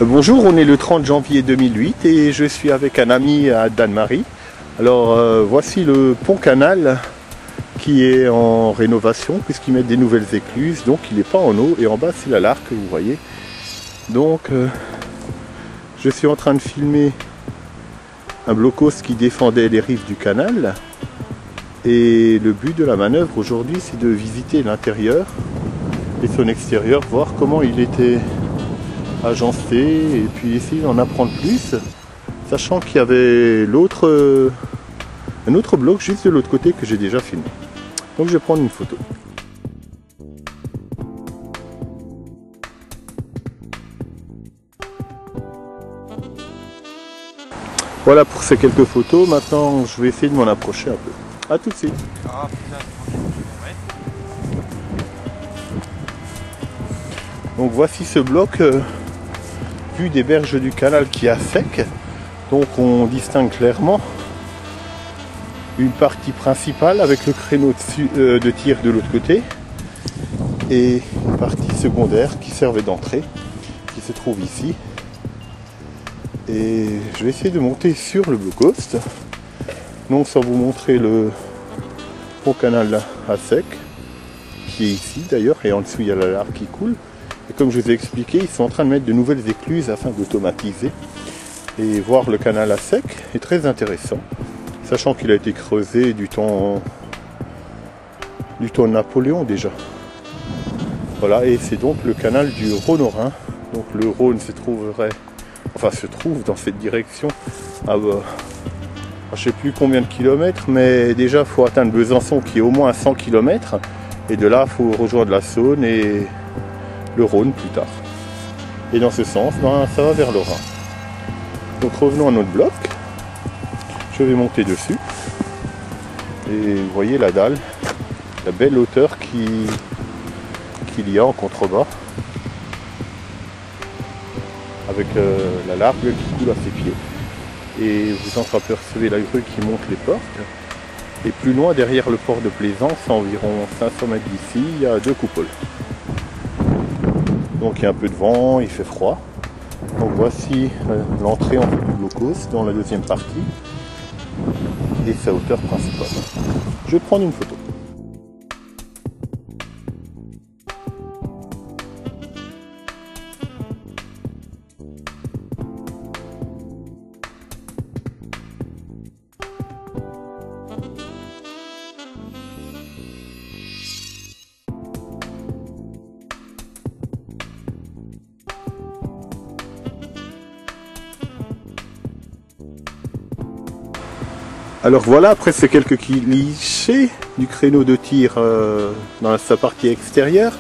Bonjour, on est le 30 janvier 2008 et je suis avec un ami à Danemarie. Alors voici le pont canal qui est en rénovation puisqu'ils mettent des nouvelles écluses, donc il n'est pas en eau et en bas c'est la Largue que vous voyez. Donc je suis en train de filmer un blocos qui défendait les rives du canal et le but de la manœuvre aujourd'hui c'est de visiter l'intérieur et son extérieur, voir comment il était agencé et puis essayer d'en apprendre plus, sachant qu'il y avait un autre bloc juste de l'autre côté que j'ai déjà filmé. Donc je vais prendre une photo. Voilà pour ces quelques photos. Maintenant je vais essayer de m'en approcher un peu. A tout de suite. Donc voici ce bloc vu des berges du canal qui est à sec. Donc on distingue clairement une partie principale avec le créneau de tir de l'autre côté et une partie secondaire qui servait d'entrée, qui se trouve ici. Et je vais essayer de monter sur le blocos, non sans vous montrer le pont canal à sec qui est ici d'ailleurs, et en dessous il y a la Largue qui coule. Et comme je vous ai expliqué, ils sont en train de mettre de nouvelles écluses afin d'automatiser. Et voir le canal à sec est très intéressant, sachant qu'il a été creusé du temps de Napoléon déjà. Voilà, et c'est donc le canal du Rhône au Rhin. Donc le Rhône se trouve dans cette direction à je sais plus combien de kilomètres, mais déjà il faut atteindre Besançon qui est au moins à 100 km. Et de là, il faut rejoindre la Saône et le Rhône plus tard. Et dans ce sens, ça va vers le Rhin. Donc revenons à notre bloc. Je vais monter dessus. Et vous voyez la dalle, la belle hauteur qu'il y a en contrebas. Avec la Largue qui coule à ses pieds. Et vous entreapercevez la grue qui monte les portes. Et plus loin, derrière le port de Plaisance, à environ 500 mètres d'ici, il y a deux coupoles. Donc il y a un peu de vent, il fait froid. Donc voici l'entrée en fait du blocos dans la deuxième partie et sa hauteur principale. Je vais prendre une photo. Alors voilà, après ces quelques clichés du créneau de tir dans sa partie extérieure,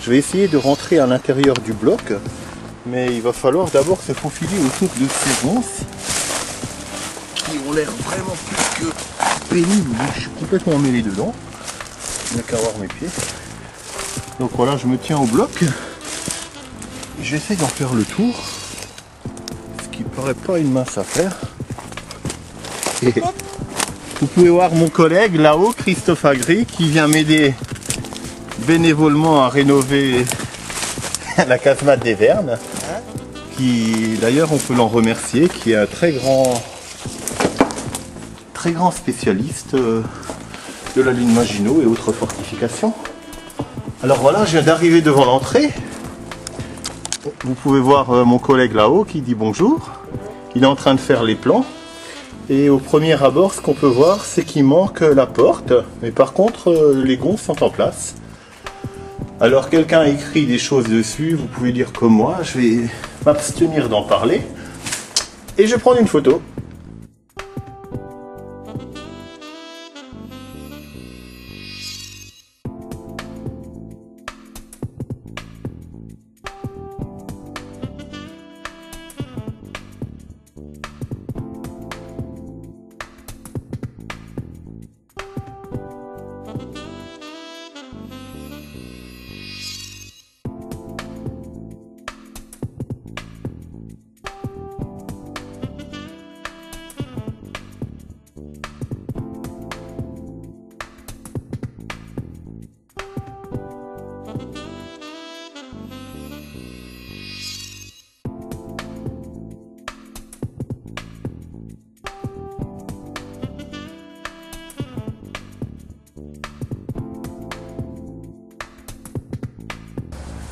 je vais essayer de rentrer à l'intérieur du bloc, mais il va falloir d'abord se faufiler autour de ces ronces qui ont l'air vraiment plus que pénibles. Je suis complètement emmêlé dedans, il n'y a qu'à voir mes pieds. Donc voilà, je me tiens au bloc, j'essaie d'en faire le tour, ce qui paraît pas une mince affaire. Et vous pouvez voir mon collègue là-haut, Christophe Agri, qui vient m'aider bénévolement à rénover la casemate des Vernes, qui d'ailleurs on peut l'en remercier, qui est un très grand spécialiste de la ligne Maginot et autres fortifications. Alors voilà, je viens d'arriver devant l'entrée. Vous pouvez voir mon collègue là-haut qui dit bonjour. Il est en train de faire les plans. Et au premier abord, ce qu'on peut voir, c'est qu'il manque la porte. Mais par contre, les gonds sont en place. Alors, quelqu'un a écrit des choses dessus. Vous pouvez dire comme moi. Je vais m'abstenir d'en parler. Et je vais prendre une photo.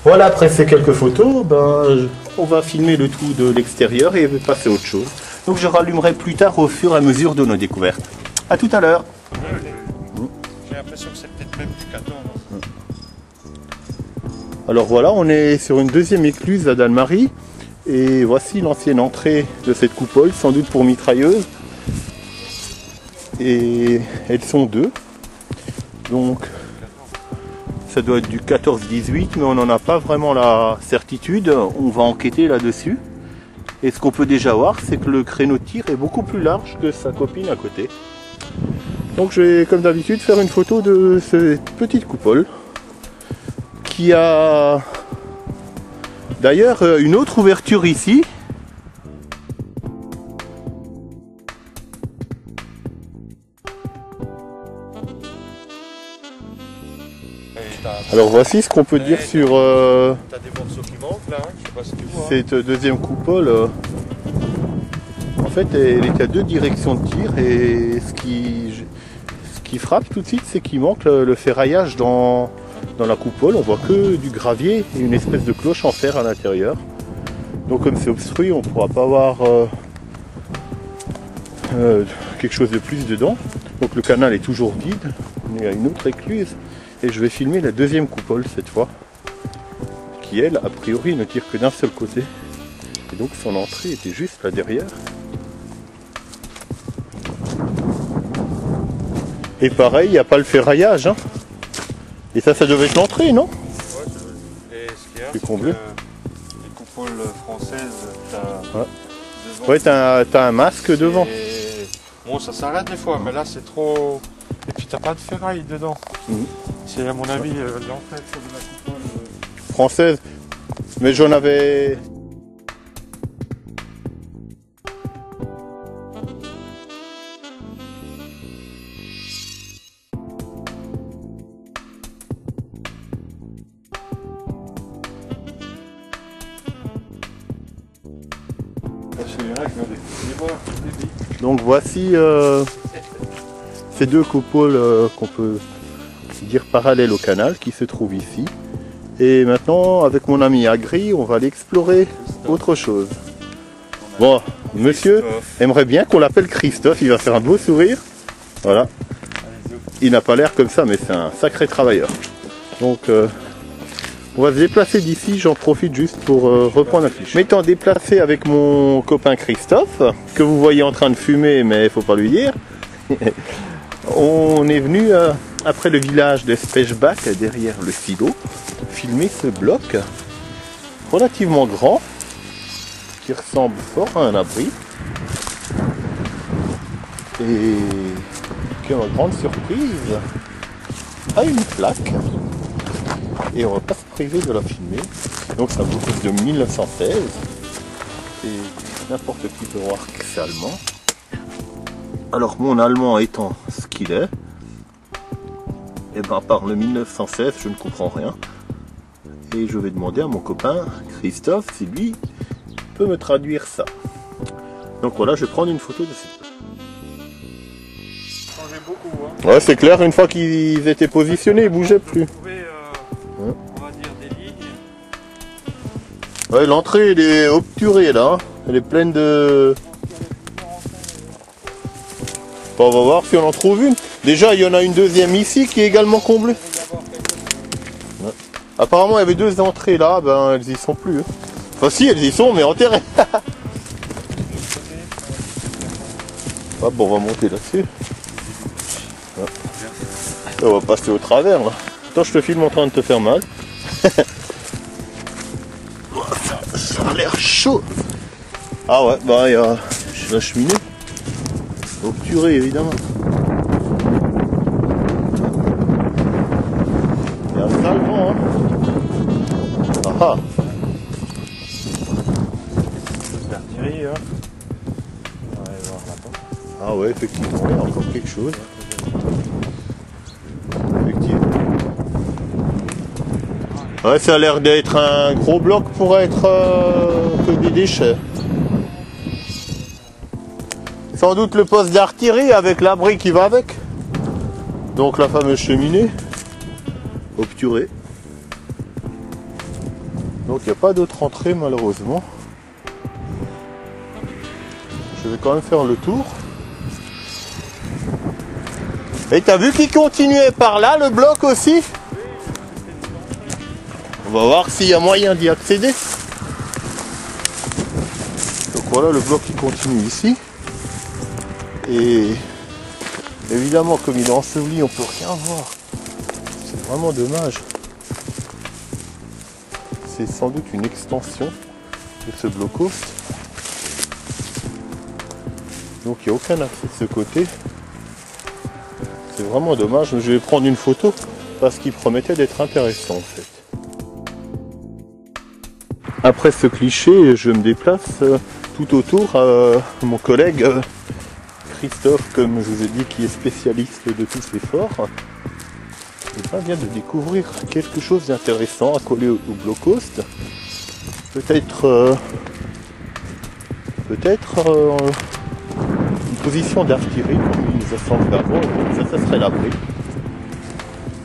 Voilà, après ces quelques photos, on va filmer le tout de l'extérieur et passer à autre chose. Donc je rallumerai plus tard au fur et à mesure de nos découvertes. A tout à l'heure. J'ai l'impression que c'est peut-être même du 14. Alors voilà, on est sur une deuxième écluse à Dalmarie. Et voici l'ancienne entrée de cette coupole, sans doute pour mitrailleuse. Et elles sont deux. Donc ça doit être du 14-18, mais on n'en a pas vraiment la certitude. On va enquêter là-dessus. Et ce qu'on peut déjà voir, c'est que le créneau de tir est beaucoup plus large que sa copine à côté. Donc je vais, comme d'habitude, faire une photo de cette petite coupole qui a d'ailleurs une autre ouverture ici. Alors voici ce qu'on peut dire sur T'as des morceaux qui manquent là, hein, je sais pas si tu vois. cette deuxième coupole. En fait, elle est à deux directions de tir et ce qui frappe tout de suite, c'est qu'il manque le ferraillage dans la coupole. On voit que du gravier et une espèce de cloche en fer à l'intérieur. Donc comme c'est obstrué, on ne pourra pas avoir quelque chose de plus dedans. Donc le canal est toujours vide. On est à une autre écluse. Et je vais filmer la deuxième coupole cette fois, qui elle, a priori, ne tire que d'un seul côté. Et donc son entrée était juste là derrière. Et pareil, il n'y a pas le ferraillage. Hein. Et ça devait être l'entrée, non? Ouais, et ce qu'il y a, c'est comblé. Les coupoles françaises, t'as devant. Ouais, t'as un masque devant. Et... Bon, ça s'arrête des fois, mais là c'est trop... Et puis t'as pas de ferraille dedans. C'est à mon avis l'entrée de la coupole française. Mais j'en avais... Donc voici ces deux coupoles qu'on peut dire parallèles au canal qui se trouvent ici. Et maintenant, avec mon ami Agri, on va aller explorer autre chose. Bon, monsieur aimerait bien qu'on l'appelle Christophe, il va faire un beau sourire. Voilà. Il n'a pas l'air comme ça, mais c'est un sacré travailleur. Donc, on va se déplacer d'ici, j'en profite juste pour reprendre la fiche. M'étant déplacé avec mon copain Christophe, que vous voyez en train de fumer, mais il ne faut pas lui dire, on est venu, après le village de Spechbach, derrière le silo, filmer ce bloc relativement grand, qui ressemble fort à un abri, et qui, à ma grande surprise, a une plaque. Et on va pas se priver de la filmer. Donc c'est un bouquet de 1916. Et n'importe qui peut voir que c'est allemand. Alors mon allemand étant ce qu'il est, et ben par le 1916 je ne comprends rien. Et je vais demander à mon copain Christophe si lui peut me traduire ça. Donc voilà, je vais prendre une photo de cette plaque. changeait beaucoup. Hein. Ouais, c'est clair, une fois qu'ils étaient positionnés, ils bougeaient plus. On va dire des lignes. Ouais, l'entrée elle est obturée là, hein. Elle est pleine de... Bon, on va voir si on en trouve une. Déjà il y en a une deuxième ici qui est également comblée. Ouais. Apparemment il y avait deux entrées là, ben elles y sont plus. Hein. Enfin si, elles y sont mais enterrées. Ah, bon, on va monter là-dessus. Ouais. On va passer au travers là. Attends, je te filme en train de te faire mal. Ça a l'air chaud. Ah ouais, bah il y a la cheminée. Obturée évidemment. Il y a un sale vent, hein. Ah ah. D'artillerie, hein. On va aller voir là-bas. Ah ouais, effectivement, il y a encore quelque chose. Effectivement. Ouais, ça a l'air d'être un gros bloc pour être que des déchets. Sans doute le poste d'artillerie avec l'abri qui va avec. Donc la fameuse cheminée obturée. Donc il n'y a pas d'autre entrée malheureusement. Je vais quand même faire le tour. Et t'as vu qu'il continuait par là, le bloc aussi? On va voir s'il y a moyen d'y accéder. Donc voilà, le bloc qui continue ici. Et évidemment, comme il est enseveli, on peut rien voir. C'est vraiment dommage. C'est sans doute une extension de ce blocos. Donc il n'y a aucun accès de ce côté. C'est vraiment dommage. Je vais prendre une photo parce qu'il promettait d'être intéressant en fait. Après ce cliché, je me déplace tout autour à mon collègue Christophe, comme je vous ai dit, qui est spécialiste de tous ces forts. Il vient de découvrir quelque chose d'intéressant à coller au blocos. Peut-être une position d'artillerie comme ils assemblent d'avant. Ça serait l'abri.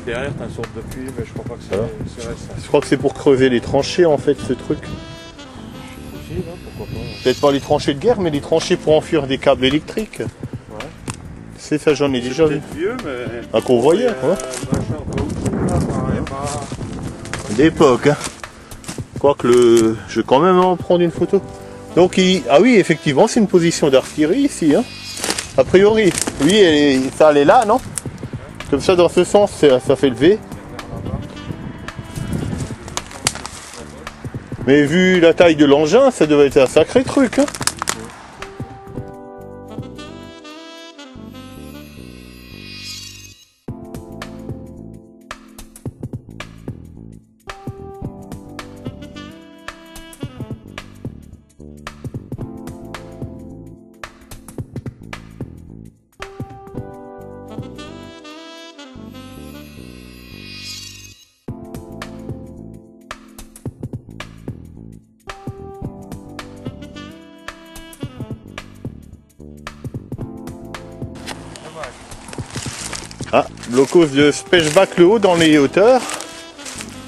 Derrière, t'as une sorte de puits, mais je crois pas que c'est récent. Je crois que c'est pour creuser les tranchées en fait, ce truc. Possible, hein, pourquoi pas. Peut-être pas les tranchées de guerre, mais les tranchées pour enfuir des câbles électriques. Ouais. C'est ça, j'en ai déjà vu. Vieux, mais... Un convoyeur, hein. D'époque, hein. Quoique je vais quand même en prendre une photo. Donc, ah oui, effectivement, c'est une position d'artillerie ici, hein. A priori, oui, ça allait là, non? Comme ça, dans ce sens, ça fait le V. Mais vu la taille de l'engin, ça devait être un sacré truc, hein. Ah, blocos de Spechbach le Haut dans les hauteurs,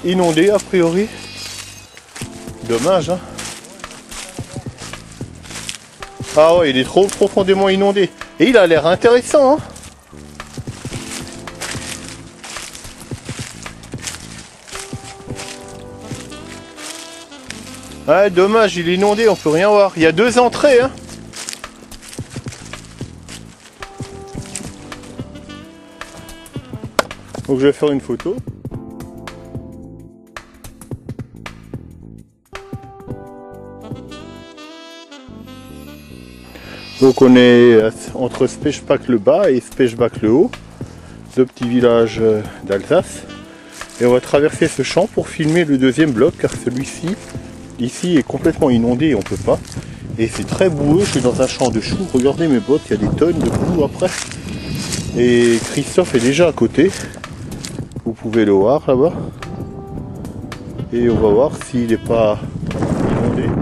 inondé a priori. Dommage, hein. Ah ouais, il est trop profondément inondé. Et il a l'air intéressant, hein. Ouais, dommage, il est inondé, on peut rien voir. Il y a 2 entrées, hein. Donc je vais faire une photo. Donc on est entre Spechbach le Bas et Spechbach le Haut, 2 petits villages d'Alsace. Et on va traverser ce champ pour filmer le deuxième bloc, car celui-ci, ici, est complètement inondé et on peut pas. Et c'est très boueux, je suis dans un champ de choux. Regardez mes bottes, il y a des tonnes de boue après. Et Christophe est déjà à côté. Vous pouvez le voir là-bas. Et on va voir s'il n'est pas inondé. Donc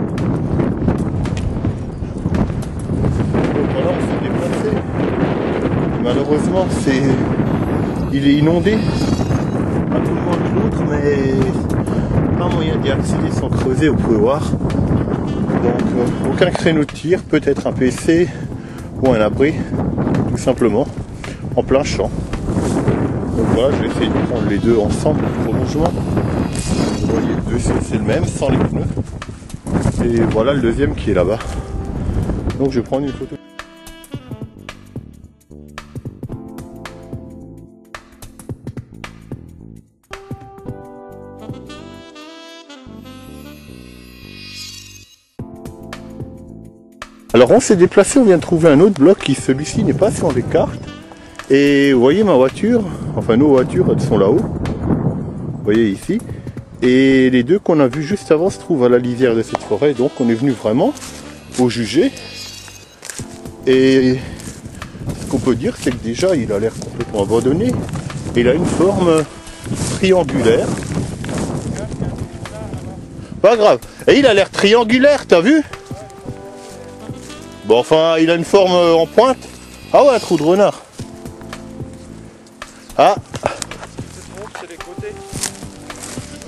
voilà, on s'est déplacé. Malheureusement, il est inondé. Un peu moins que l'autre, mais pas moyen d'y accéder sans creuser, vous pouvez voir. Donc aucun créneau de tir, peut-être un PC ou un abri, tout simplement, en plein champ. Donc voilà, je vais essayer de prendre les deux ensemble, le prolongement. Vous voyez, le deux c'est le même, sans les pneus. Et voilà le deuxième qui est là-bas. Donc je vais prendre une photo. Alors on s'est déplacé, on vient de trouver un autre bloc qui, celui-ci, n'est pas sur les cartes. Et vous voyez ma voiture, enfin nos voitures, elles sont là-haut. Vous voyez ici. Et les deux qu'on a vus juste avant se trouvent à la lisière de cette forêt. Donc on est venu vraiment au juger. Et ce qu'on peut dire, c'est que déjà il a l'air complètement abandonné. Il a une forme triangulaire. Pas grave. Et il a l'air triangulaire, t'as vu? Bon, enfin, il a une forme en pointe. Ah ouais, un trou de renard. Ah. C'est les côtés.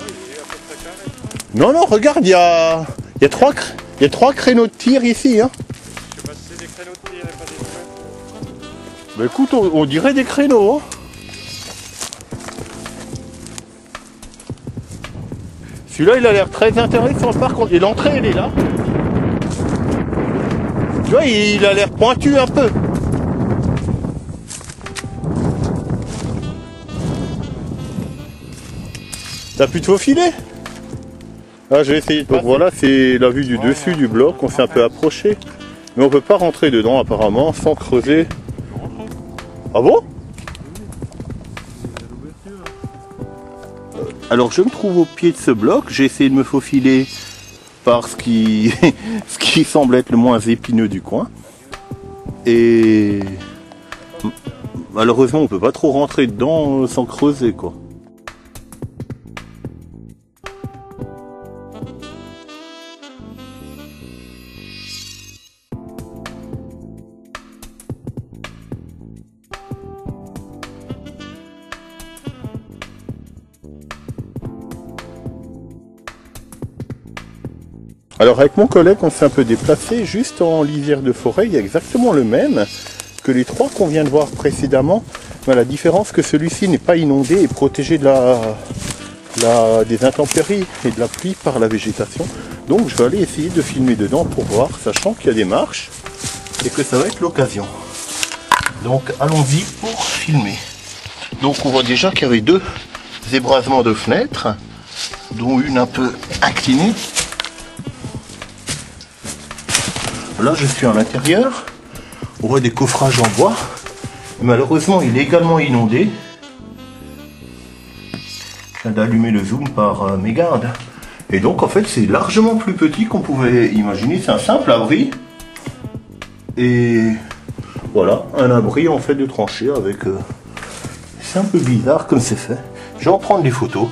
Oui, il est à peu près carré. Non, non, regarde, il y a 3 créneaux de tir ici. Hein. Je sais pas si c'est des créneaux de tir et pas des feux. Bah écoute, on dirait des créneaux. Hein. Celui-là, il a l'air très intéressant. Par contre, et l'entrée, elle est là. Tu vois, il a l'air pointu un peu. T'as pu te faufiler? Ah, je vais essayer de passer. Donc voilà, c'est la vue du dessus du bloc. On s'est un peu approché. Mais on peut pas rentrer dedans, apparemment, sans creuser. Ah bon? Alors je me trouve au pied de ce bloc, j'ai essayé de me faufiler par ce qui semble être le moins épineux du coin. Et malheureusement on peut pas trop rentrer dedans sans creuser quoi. Alors avec mon collègue, on s'est un peu déplacé juste en lisière de forêt, il y a exactement le même que les 3 qu'on vient de voir précédemment. Mais la différence que celui-ci n'est pas inondé et protégé de des intempéries et de la pluie par la végétation. Donc je vais aller essayer de filmer dedans pour voir, sachant qu'il y a des marches et que ça va être l'occasion. Donc allons-y pour filmer. Donc on voit déjà qu'il y avait 2 ébrasements de fenêtres, dont une un peu inclinée. Là, je suis à l'intérieur. On voit des coffrages en bois. Malheureusement, il est également inondé. Je viens d'allumer le zoom par mégarde. Et donc, en fait, c'est largement plus petit qu'on pouvait imaginer. C'est un simple abri. Et voilà, un abri en fait de tranchée avec... C'est un peu bizarre comme c'est fait. Je vais en prendre des photos.